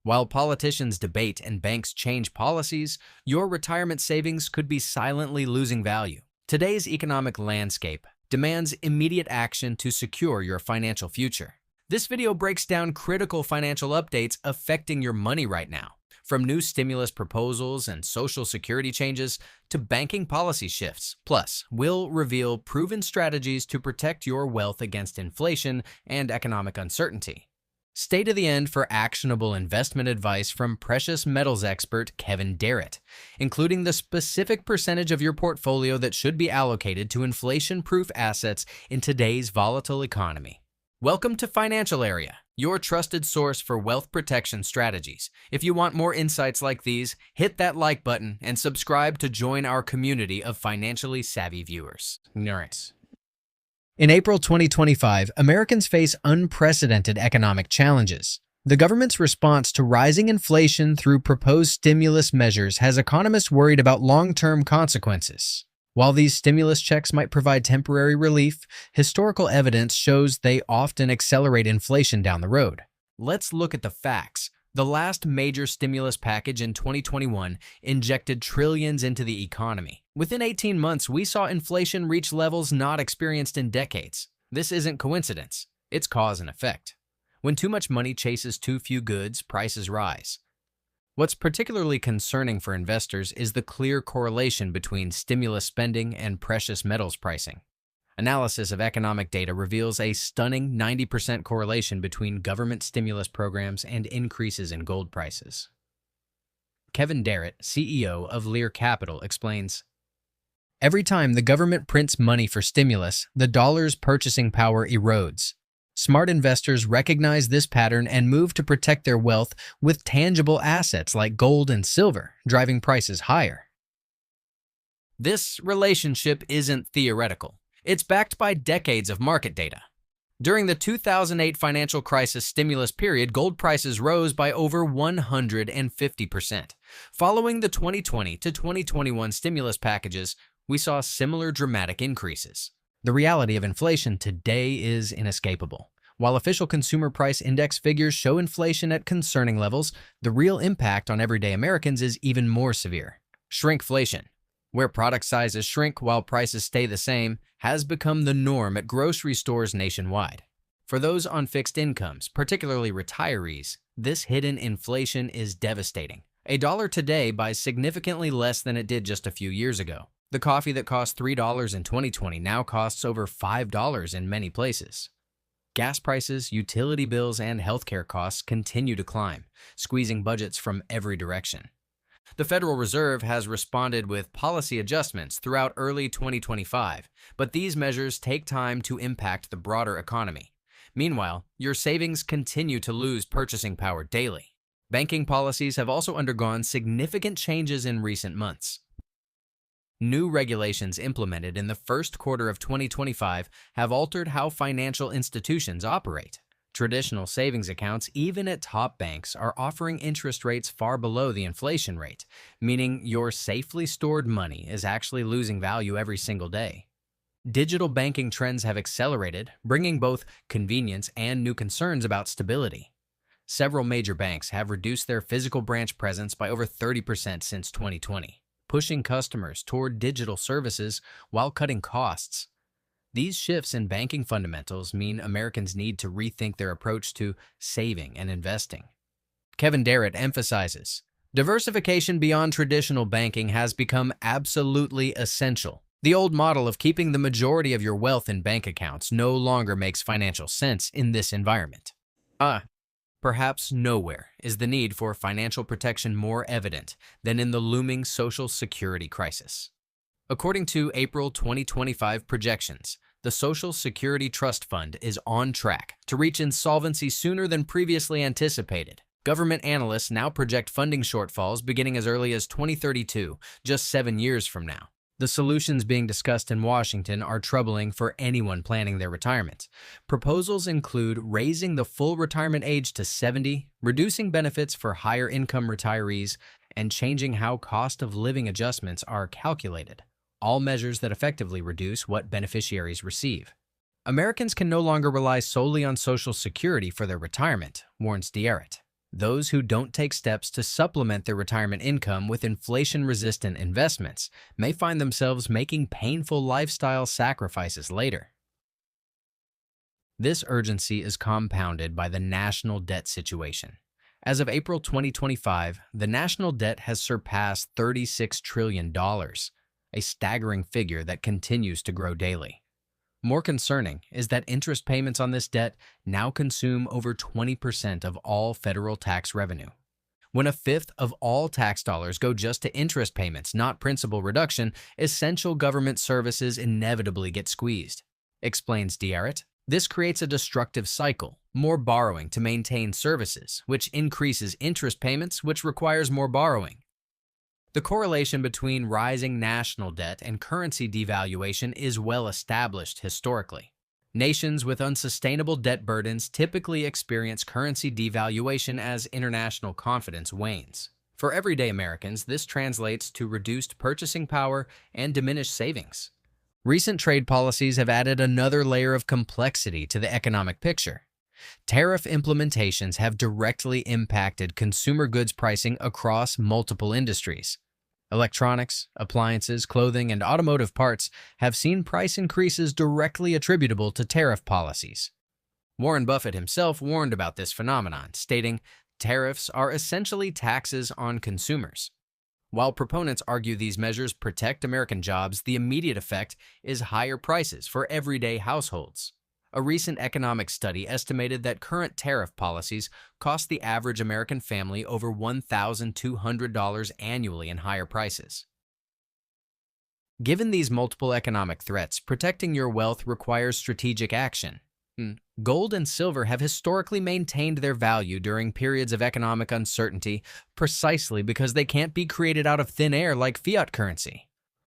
While politicians debate and banks change policies, your retirement savings could be silently losing value. Today's economic landscape demands immediate action to secure your financial future. This video breaks down critical financial updates affecting your money right now, from new stimulus proposals and Social Security changes to banking policy shifts. Plus, we'll reveal proven strategies to protect your wealth against inflation and economic uncertainty. Stay to the end for actionable investment advice from precious metals expert Kevin Dearit, including the specific percentage of your portfolio that should be allocated to inflation-proof assets in today's volatile economy. Welcome to Financial Area, your trusted source for wealth protection strategies. If you want more insights like these, hit that like button and subscribe to join our community of financially savvy viewers. Nice. In April 2025, Americans face unprecedented economic challenges. The government's response to rising inflation through proposed stimulus measures has economists worried about long-term consequences. While these stimulus checks might provide temporary relief, historical evidence shows they often accelerate inflation down the road. Let's look at the facts. The last major stimulus package in 2021 injected trillions into the economy. Within 18 months, we saw inflation reach levels not experienced in decades. This isn't coincidence, it's cause and effect. When too much money chases too few goods, prices rise. What's particularly concerning for investors is the clear correlation between stimulus spending and precious metals pricing. Analysis of economic data reveals a stunning 90% correlation between government stimulus programs and increases in gold prices. Kevin Dearit, CEO of Lear Capital, explains, "Every time the government prints money for stimulus, the dollar's purchasing power erodes. Smart investors recognize this pattern and move to protect their wealth with tangible assets like gold and silver, driving prices higher." This relationship isn't theoretical. It's backed by decades of market data. During the 2008 financial crisis stimulus period, gold prices rose by over 150%. Following the 2020 to 2021 stimulus packages, we saw similar dramatic increases. The reality of inflation today is inescapable. While official consumer price index figures show inflation at concerning levels, the real impact on everyday Americans is even more severe. Shrinkflation, where product sizes shrink while prices stay the same, has become the norm at grocery stores nationwide. For those on fixed incomes, particularly retirees, this hidden inflation is devastating. A dollar today buys significantly less than it did just a few years ago. The coffee that cost $3 in 2020 now costs over $5 in many places. Gas prices, utility bills, and healthcare costs continue to climb, squeezing budgets from every direction. The Federal Reserve has responded with policy adjustments throughout early 2025, but these measures take time to impact the broader economy. Meanwhile, your savings continue to lose purchasing power daily. Banking policies have also undergone significant changes in recent months. New regulations implemented in the first quarter of 2025 have altered how financial institutions operate. Traditional savings accounts, even at top banks, are offering interest rates far below the inflation rate, meaning your safely stored money is actually losing value every single day. Digital banking trends have accelerated, bringing both convenience and new concerns about stability. Several major banks have reduced their physical branch presence by over 30% since 2020, pushing customers toward digital services while cutting costs. These shifts in banking fundamentals mean Americans need to rethink their approach to saving and investing. Kevin Dearit emphasizes, diversification beyond traditional banking has become absolutely essential. The old model of keeping the majority of your wealth in bank accounts no longer makes financial sense in this environment. Perhaps nowhere is the need for financial protection more evident than in the looming Social Security crisis. According to April 2025 projections, the Social Security Trust Fund is on track to reach insolvency sooner than previously anticipated. Government analysts now project funding shortfalls beginning as early as 2032, just 7 years from now. The solutions being discussed in Washington are troubling for anyone planning their retirement. Proposals include raising the full retirement age to 70, reducing benefits for higher income retirees, and changing how cost of living adjustments are calculated, all measures that effectively reduce what beneficiaries receive. Americans can no longer rely solely on Social Security for their retirement, warns Dearit. Those who don't take steps to supplement their retirement income with inflation-resistant investments may find themselves making painful lifestyle sacrifices later. This urgency is compounded by the national debt situation. As of April 2025, the national debt has surpassed $36 trillion, a staggering figure that continues to grow daily. More concerning is that interest payments on this debt now consume over 20% of all federal tax revenue. When a fifth of all tax dollars go just to interest payments, not principal reduction, essential government services inevitably get squeezed, explains Dearit. This creates a destructive cycle, more borrowing to maintain services, which increases interest payments, which requires more borrowing. The correlation between rising national debt and currency devaluation is well established historically. Nations with unsustainable debt burdens typically experience currency devaluation as international confidence wanes. For everyday Americans, this translates to reduced purchasing power and diminished savings. Recent trade policies have added another layer of complexity to the economic picture. Tariff implementations have directly impacted consumer goods pricing across multiple industries. Electronics, appliances, clothing, and automotive parts have seen price increases directly attributable to tariff policies. Warren Buffett himself warned about this phenomenon, stating, "Tariffs are essentially taxes on consumers." While proponents argue these measures protect American jobs, the immediate effect is higher prices for everyday households. A recent economic study estimated that current tariff policies cost the average American family over $1,200 annually in higher prices. Given these multiple economic threats, protecting your wealth requires strategic action. Gold and silver have historically maintained their value during periods of economic uncertainty precisely because they can't be created out of thin air like fiat currency.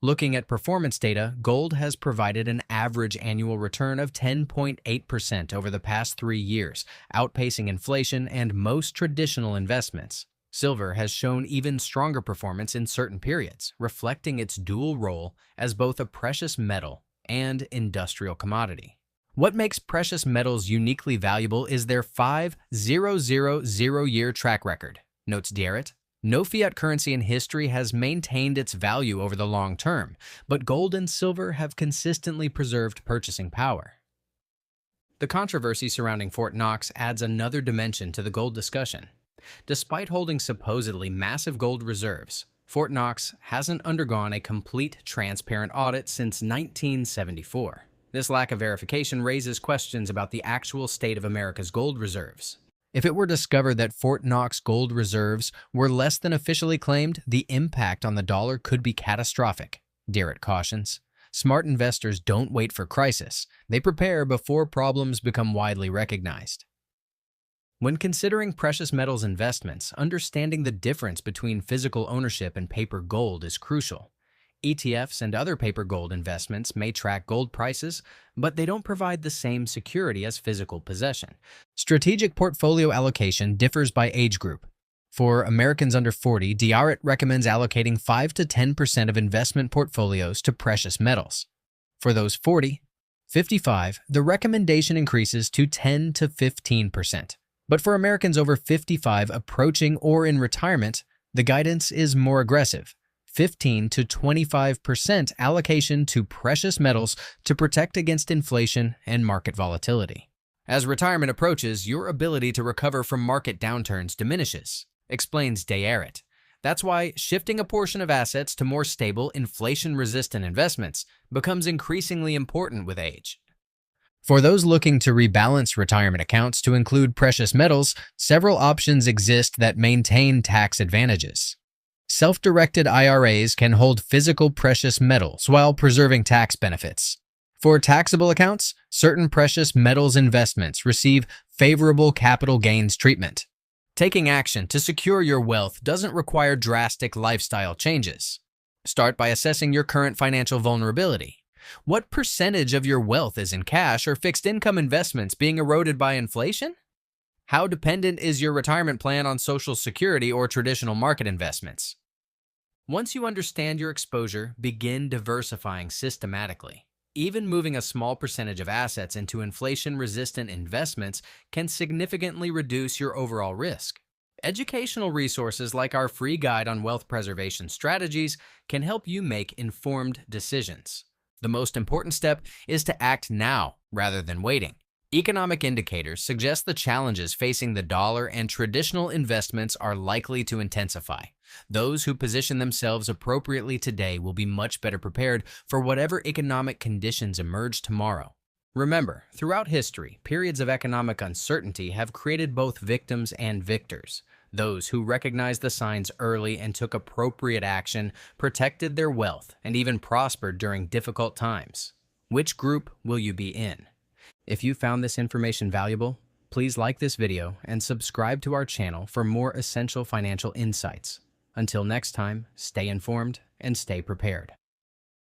Looking at performance data, gold has provided an average annual return of 10.8% over the past 3 years, outpacing inflation and most traditional investments. Silver has shown even stronger performance in certain periods, reflecting its dual role as both a precious metal and industrial commodity. What makes precious metals uniquely valuable is their 5,000-year track record, notes Dearit. No fiat currency in history has maintained its value over the long term, but gold and silver have consistently preserved purchasing power. The controversy surrounding Fort Knox adds another dimension to the gold discussion. Despite holding supposedly massive gold reserves, Fort Knox hasn't undergone a complete transparent audit since 1974. This lack of verification raises questions about the actual state of America's gold reserves. If it were discovered that Fort Knox gold reserves were less than officially claimed, the impact on the dollar could be catastrophic, Dearit cautions. Smart investors don't wait for crisis. They prepare before problems become widely recognized. When considering precious metals investments, understanding the difference between physical ownership and paper gold is crucial. ETFs and other paper gold investments may track gold prices, but they don't provide the same security as physical possession. Strategic portfolio allocation differs by age group. For Americans under 40, Dearit recommends allocating 5 to 10% of investment portfolios to precious metals. For those 40, 55, the recommendation increases to 10 to 15%. But for Americans over 55 approaching or in retirement, the guidance is more aggressive. 15 to 25% allocation to precious metals to protect against inflation and market volatility. As retirement approaches, your ability to recover from market downturns diminishes, explains Dearit. That's why shifting a portion of assets to more stable, inflation-resistant investments becomes increasingly important with age. For those looking to rebalance retirement accounts to include precious metals, several options exist that maintain tax advantages. Self-directed IRAs can hold physical precious metals while preserving tax benefits. For taxable accounts, certain precious metals investments receive favorable capital gains treatment. Taking action to secure your wealth doesn't require drastic lifestyle changes. Start by assessing your current financial vulnerability. What percentage of your wealth is in cash or fixed income investments being eroded by inflation? How dependent is your retirement plan on Social Security or traditional market investments? Once you understand your exposure, begin diversifying systematically. Even moving a small percentage of assets into inflation-resistant investments can significantly reduce your overall risk. Educational resources like our free guide on wealth preservation strategies can help you make informed decisions. The most important step is to act now rather than waiting. Economic indicators suggest the challenges facing the dollar and traditional investments are likely to intensify. Those who position themselves appropriately today will be much better prepared for whatever economic conditions emerge tomorrow. Remember, throughout history, periods of economic uncertainty have created both victims and victors. Those who recognized the signs early and took appropriate action protected their wealth and even prospered during difficult times. Which group will you be in? If you found this information valuable, please like this video and subscribe to our channel for more essential financial insights. Until next time, stay informed and stay prepared.